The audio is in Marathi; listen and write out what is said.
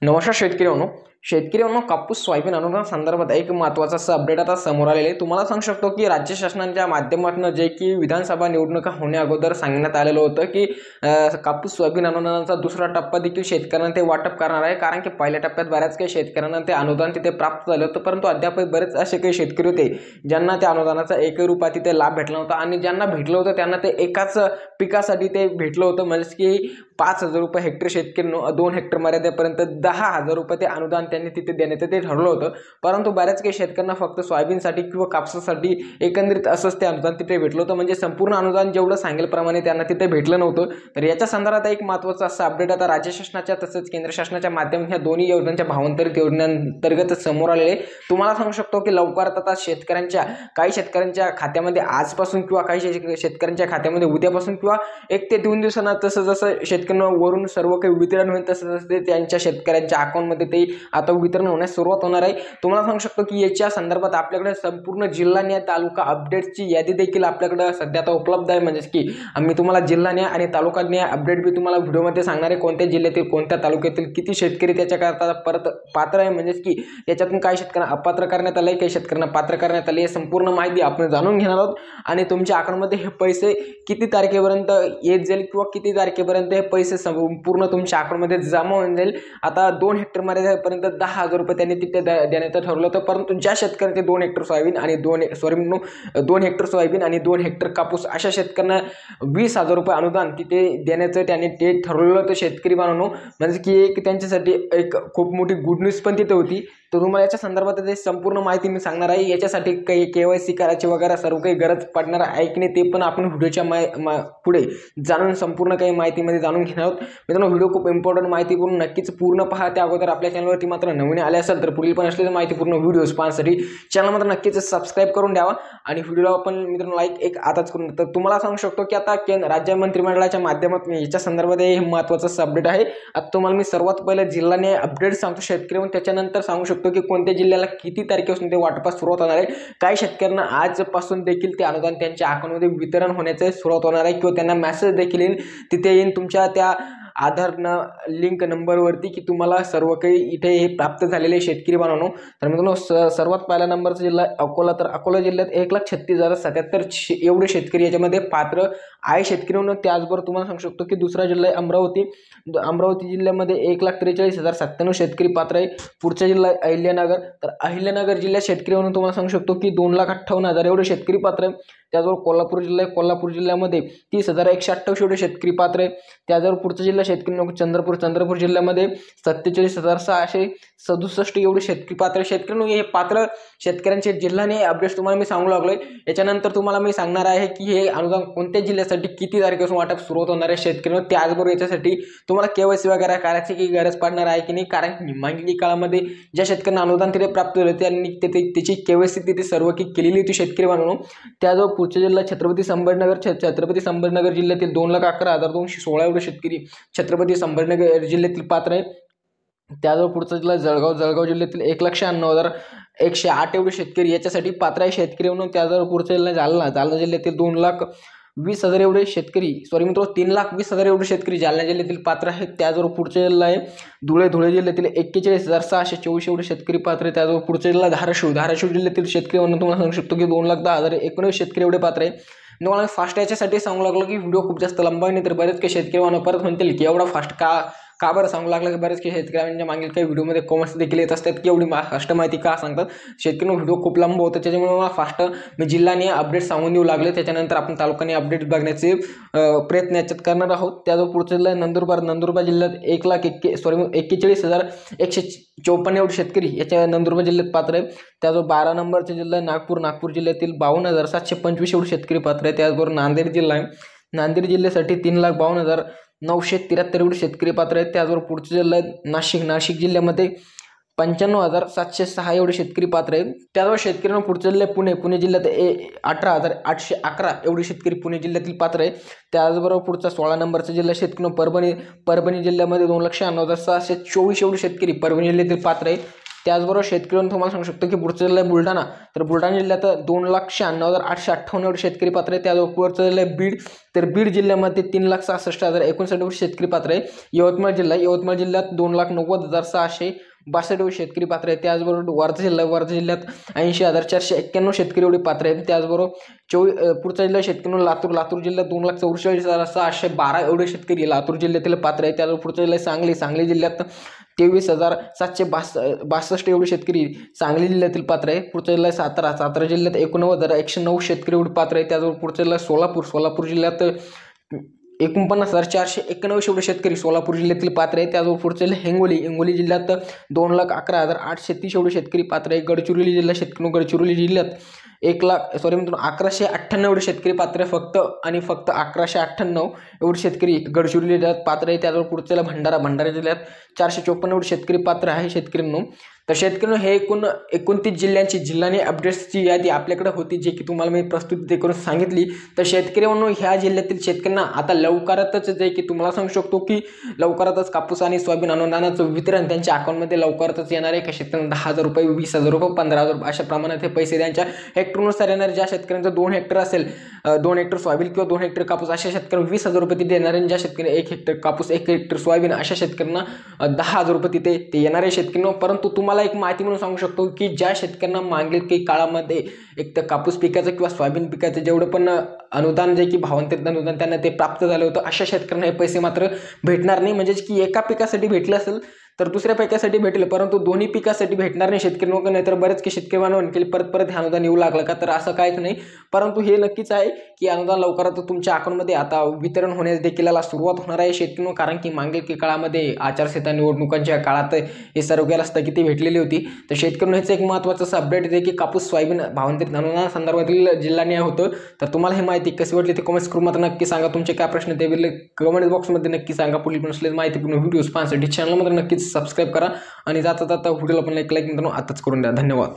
नमस्कार शेतकरी कापूस सोयाबीन अनुदान संदर्भात एक महत्त्वाचा असा अपडेट आता समोर आलेले आहे। तुम्हाला सांगू शकतो की राज्य शासनाच्या माध्यमातून जे की विधानसभा निवडणुका होण्या अगोदर सांगण्यात आलेलं होतं की कापूस सोयाबीन अनुदानाचा दुसरा टप्पा देखील शेतकऱ्यांना ते वाटप करणार आहे। कारण की पहिल्या टप्प्यात बऱ्याच काही शेतकऱ्यांना ते अनुदान तिथे प्राप्त झालं होतं, परंतु अद्याप बरेच असे काही शेतकरी होते ज्यांना त्या अनुदानाचा एकही रुपया तिथे लाभ भेटला नव्हता आणि ज्यांना भेटलं होतं त्यांना ते एकाच पिकासाठी ते भेटलं होतं, म्हणजे की 5,000 रुपये हेक्टर शेतकऱ्यांना 2 हेक्टर मर्यादेपर्यंत 10,000 रुपये ते अनुदान त्यांनी तिथे देण्याचं ते ठरवलं होतं। परंतु बऱ्याच काही शेतकऱ्यांना फक्त सोयाबीनसाठी किंवा कापसासाठी एकंदरीत असंच ते अनुदान तिथे भेटलं होतं, म्हणजे संपूर्ण अनुदान जेवढं सांगेलप्रमाणे त्यांना तिथे भेटलं नव्हतं। तर याच्या संदर्भात एक महत्त्वाचा असा अपडेट आता राज्य शासनाच्या तसंच केंद्र शासनाच्या माध्यमातून ह्या दोन्ही योजनांच्या भावांतरित योजनांतर्गत समोर आलेले। तुम्हाला सांगू शकतो की लवकरच आता काही शेतकऱ्यांच्या खात्यामध्ये आजपासून किंवा काही शेतकऱ्यांच्या खात्यामध्ये उद्यापासून किंवा 1 ते 2 दिवसांना जसं शेतकऱ्यांना वरून सर्व काही वितरण होईल तसं ते त्यांच्या शेतकऱ्यांच्या अकाउंटमध्ये ते आता वितरण होण्यास सुरुवात होणार आहे। तुम्हाला सांगू शकतो की याच्या संदर्भात आपल्याकडे संपूर्ण जिल्हा तालुका अपडेटची यादी देखील आपल्याकडे सध्या आता उपलब्ध आहे, म्हणजे की आम्ही तुम्हाला जिल्हा आणि तालुका अपडेट बी तुम्हाला व्हिडिओमध्ये सांगणार आहे। कोणत्या जिल्ह्यातील कोणत्या तालुक्यातील किती शेतकरी त्याच्याकरता परत पात्र आहे, म्हणजे की याच्यातून काही शेतकऱ्यांना अपात्र करण्यात आले, काही शेतकऱ्यांना पात्र करण्यात आले, संपूर्ण माहिती आपण जाणून घेणार आहोत। आणि तुमच्या अकाउंटमध्ये हे पैसे किती तारखेपर्यंत येत जाईल किंवा किती तारखेपर्यंत हे पैसे संपूर्ण तुमच्या अकाउंटमध्ये जमा होऊन जाईल। आता 2 हेक्टर मर्यादेपर्यंत 10,000 रुपये त्यांनी तिथे देण्याचं ठरवलं होतं, परंतु ज्या शेतकऱ्यांचे 2 हेक्टर सोयाबीन आणि 2 हेक्टर सोयाबीन आणि 2 हेक्टर कापूस अशा शेतकऱ्यांना 20,000 रुपये अनुदान तिथे देण्याचं त्यांनी ते ठरवलं होतं शेतकरी बांधवांनो, म्हणजे की एक त्यांच्यासाठी एक खूप मोठी गुड न्यूज पण तिथे होती। तर तुम्हाला याच्या संदर्भात संपूर्ण माहिती मी सांगणार आहे। याच्यासाठी काही KYC करायची वगैरे सर्व काही गरज पडणार आहे की नाही ते पण आपण व्हिडिओच्या पुढे जाणून संपूर्ण काही माहितीमध्ये जाणून घेणार आहोत। मित्रांनो, व्हिडिओ खूप इम्पॉर्टंट माहिती पूर्ण नक्कीच पूर्ण पहा। त्या अगोदर आपल्या चॅनलवरती मात्र नवीन आले असेल तर पुढील पण असलेली माहिती पूर्ण व्हिडिओज पाहण्यासाठी चॅनल मात्र नक्कीच सबस्क्राईब करून द्यावा आणि व्हिडिओला पण मित्रांनो लाईक एक आताच करून। तर तुम्हाला सांगू शकतो की आता राज्य मंत्रिमंडळाच्या माध्यमातून याच्या संदर्भात हे महत्त्वाचं अपडेट आहे। आता तुम्हाला मी सर्वात पहिले जिल्ह्याने अपडेट सांगतो शेतकरी, त्याच्यानंतर सांगू शकतो की कोणत्या जिल्ह्याला किती तारखेपासून ते वाटपास सुरुवात होणार आहे। काही शेतकऱ्यांना आजपासून देखील ते अनुदान त्यांच्या अकाउंटमध्ये वितरण होण्याचे सुरुवात होणार आहे किंवा त्यांना मेसेज देखील येईल, तिथे येईल तुमच्या त्या आधार लिंक नंबरवरती की तुम्हाला सर्व काही इथे हे प्राप्त झालेले शेतकरी बांधवांनो। तर मित्रांनो, सर्वात पहिला नंबरचा जिल्हा अकोला, तर अकोला जिल्ह्यात 1,36,077 एवढे शेतकरी याच्यामध्ये पात्र आहे शेतकरी म्हणून। त्याचबरोबर तुम्हाला सांगू शकतो की दुसरा जिल्हा आहे अमरावती जिल्ह्यामध्ये 1,43,097 शेतकरी पात्र आहे। पुढचा जिल्हा आहे अहिल्यानगर, तर अहिल्यानगर जिल्ह्यात शेतकरी म्हणून तुम्हाला सांगू शकतो की 2,58,000 एवढे शेतकरी पात्र आहे। त्याचबरोबर कोल्हापूर जिल्ह्यामध्ये 30,128 एवढे शेतकरी पात्र आहे। त्याचबरोबर पुढचा जिल्हा शेतकरी चंद्रपूर जिल्ह्यामध्ये 47,667 एवढे शेतकरी पात्र शेतकरी हे पात्र शेतकऱ्यांचे जिल्ह्याने अपडेट्स तुम्हाला मी सांगू लागलोय। याच्यानंतर तुम्हाला मी सांगणार आहे की हे अनुदान कोणत्या जिल्ह्यासाठी किती तारखेपासून वाटप सुरुवात होणार आहे शेतकरी। त्याचबरोबर याच्यासाठी तुम्हाला KYC वगैरे करायची की गरज पडणार आहे की नाही, कारण मागील काळामध्ये ज्या शेतकऱ्यांना अनुदान तिथे प्राप्त झाले त्यांनी त्याची KYC तिथे सर्व की केलेली होती शेतकरी बांधवांनो। त्याचबरोबर पुढचा जिल्हा छत्रपती संभाजीनगर जिल्ह्यातील 2,11,216 एवढे शेतकरी छत्रपती संभाजीनगर जिल्ह्यातील पात्र आहे। त्याचबरोबर पुढचा जिल्हा जळगाव जिल्ह्यातील 1,96,108 एवढे शेतकरी याच्यासाठी पात्र आहे शेतकरी म्हणून। त्याचबरोबर पुढचा जिल्हा जालना जिल्ह्यातील 2,20,000 एवढे शेतकरी 3,20,000 एवढे शेतकरी जालना जिल्ह्यातील पात्र आहेत। त्याचबरोबर पुढचा जिल्हा आहे धुळे जिल्ह्यातील 41,624 एवढे शेतकरी पात्र आहे। त्याचबरोबर पुढचा जिल्हा धाराशिव जिल्ह्यातील शेतकरी म्हणून तुम्हाला सांगू शकतो की 2,10,019 शेतकरी एवढे पात्र आहे। तुम्हाला फास्ट याच्यासाठी सांगू लागलो की व्हिडिओ खूप जास्त लंबा नाही, तर बरेच काही शेतकरी परत म्हणतील की एवढा फास्ट का बरं सांगू लागलं, की बरेच काही शेतकऱ्यांच्या मागील काही व्हिडिओमध्ये कॉमेंट्स देखील येत असतात की एवढी फास्ट माहिती का सांगतात शेतकरी। व्हिडिओ खूप लांब होतं त्याच्यामुळे मला फास्ट मी जिल्ह्याने अपडेट सांगून देऊ लागले, त्याच्यानंतर आपण तालुक्याने अपडेट बघण्याचे प्रयत्न याच्यात करणार आहोत। त्याचबरोबर पुढचा जिल्हा नंदुरबार जिल्ह्यात 41,54 एवढे शेतकरी याच्या नंदुरबार जिल्ह्यात पात्र आहे। त्याचबरोबर 12 नंबरचा जिल्हा नागपूर जिल्ह्यातील 52,725 एवढे शेतकरी पात्र आहे। त्याचबरोबर नांदेड जिल्हा आहे, नांदेड जिल्ह्यासाठी 3,52,973 एवढे शेतकरी पात्र आहेत। त्याचबरोबर पुढचा जिल्हा आहे नाशिक जिल्ह्यामध्ये 95,706 एवढे शेतकरी पात्र आहेत। त्याचबरोबर शेतकऱ्यांना पुढचा जिल्हा पुणे जिल्ह्यात 18,811 एवढे शेतकरी पुणे जिल्ह्यातील पात्र आहे। त्याचबरोबर पुढचा 16 नंबरचा जिल्हा शेतकरी परभणी जिल्ह्यामध्ये 2,96,624 एवढे शेतकरी परभणी जिल्ह्यातील पात्र आहे। त्याचबरोबर शेतकऱ्यांना तुम्हाला सांगू शकतो की पुढचा जिल्हा आहे बुलढाणा, तर बुलढाणा जिल्ह्यात 2,96,858 शेतकरी पात्र आहे. त्याचबरोबर पुढचा जिल्हा आहे बीड, तर बीड जिल्ह्यामध्ये 3,66,059 शेतकरी पात्र आहे. यवतमाळ जिल्ह्यात 2,90,662 शेतकरी पात्र आहे. त्याचबरोबर वर्धा जिल्ह्यात 80,491 शेतकरी एवढे पात्र आहेत. त्याचबरोबर पुढचा जिल्हा शेतकरी लातूर जिल्ह्यात 2,44,612 एवढे शेतकरी लातूर जिल्ह्यातील पात्र आहे. त्याचबरोबर पुढचा जिल्हा सांगली जिल्ह्यात 23,762 एवढे शेतकरी सांगली जिल्ह्यातील पात्र आहे. पुढचा जिल्हा सातारा जिल्ह्यात 89,109 शेतकरी एवढे पात्र आहे. त्याचबरोबर पुढचा जिल्हा सोलापूर जिल्ह्यात 49,491 एवढे शेतकरी सोलापूर जिल्ह्यातील पात्र आहे. त्याचबरोबर पुढचा जिल्हा हिंगोली जिल्ह्यात 2,11,830 एवढे शेतकरी पात्र आहे. गडचिरोली जिल्ह्यात 11,98 एवढे शेतकरी पात्र आहे फक्त 1198 एवढे शेतकरी गडचिरोली जिल्ह्यात पात्र आहे. त्याचबरोबर पुढचा भंडारा जिल्ह्यात 454 एवढे शेतकरी पात्र आहे शेतकऱ्यांनो. तर शेतकऱ्यांनो हे 29 जिल्ह्यांची जिल्हानी अपडेट्सची यादी आपल्याकडे होती, जे की तुम्हाला मी प्रस्तुती करून सांगितली. तर शेतकऱ्यांनो ह्या जिल्ह्यातील शेतकऱ्यांना आता लवकरातच जे की तुम्हाला सांगू शकतो की लवकरातच कापूस आणि सोयाबीन अनुदानाचं वितरण त्यांच्या अकाउंटमध्ये लवकरातच येणार आहे. का शेतकऱ्यांना 10,000 रुपये, 20,000 रुपये, 15,000 रुपये अशा प्रमाणात हे पैसे त्यांच्या हेक्टरनुसार येणार. ज्या शेतकऱ्यांचं 2 हेक्टर असेल, 2 हेक्टर सोयाबीन किंवा 2 हेक्टर कापूस अशा शेतकऱ्यांना 20,000 रुपये तिथे येणार आहे. ज्या शेतकऱ्यांना 1 हेक्टर कापूस, 1 हेक्टर सोयाबीन अशा शेतकऱ्यांना 10,000 रुपये तिथे ते येणार आहे शेतकऱ्यांना. परंतु तुम्हाला एक माहिती म्हणून सांगू शकतो की ज्या शेतकऱ्यांना मागील काही काळामध्ये एक तर कापूस पिकाचं किंवा सोयाबीन पिकाचं जेवढं पण अनुदान जे की भावांतरित अनुदान त्यांना ते प्राप्त झालं होतं, अशा शेतकऱ्यांना हे पैसे मात्र भेटणार नाही. म्हणजे की एका पिकासाठी भेटलं असेल तर दुसऱ्या पिकासाठी भेटले, परंतु दोन्ही पिकासाठी भेटणार नाही शेतकरी. नाही तर बरेच काही शेतकरी बांधवांनी परत हे अनुदान येऊ लागलं का, तर असं काहीच नाही. परंतु हे नक्कीच आहे की अनुदान लवकरात तुमच्या अकाउंटमध्ये आता वितरण होण्यास देखील सुरुवात होणार आहे शेतकरी. कारण की मागील काळामध्ये आचारसंहिता निवडणुकांच्या काळात हे सर्व गेला स्थगिती भेटलेली होती. तर शेतकऱ्यांना हेच एक महत्त्वाचं असं अपडेट आहे की कापूस सोयाबीन भावांतरित अनुदान संदर्भातील जिल्हानिहाय होतं. तर तुम्हाला हे माहिती कशी वाटली ते कमेंट्स करून मात्र नक्की सांगा. तुमचे काय प्रश्न ते कमेंट बॉक्समध्ये नक्की सांगा. पुढील पण असलेली माहितीपूर्ण व्हिडिओज पाहण्यासाठी चॅनलमध्ये नक्कीच सबस्क्राईब करा आणि जाता व्हिडिओला पण एक लाईक मित्रांनो आताच करून द्या. धन्यवाद.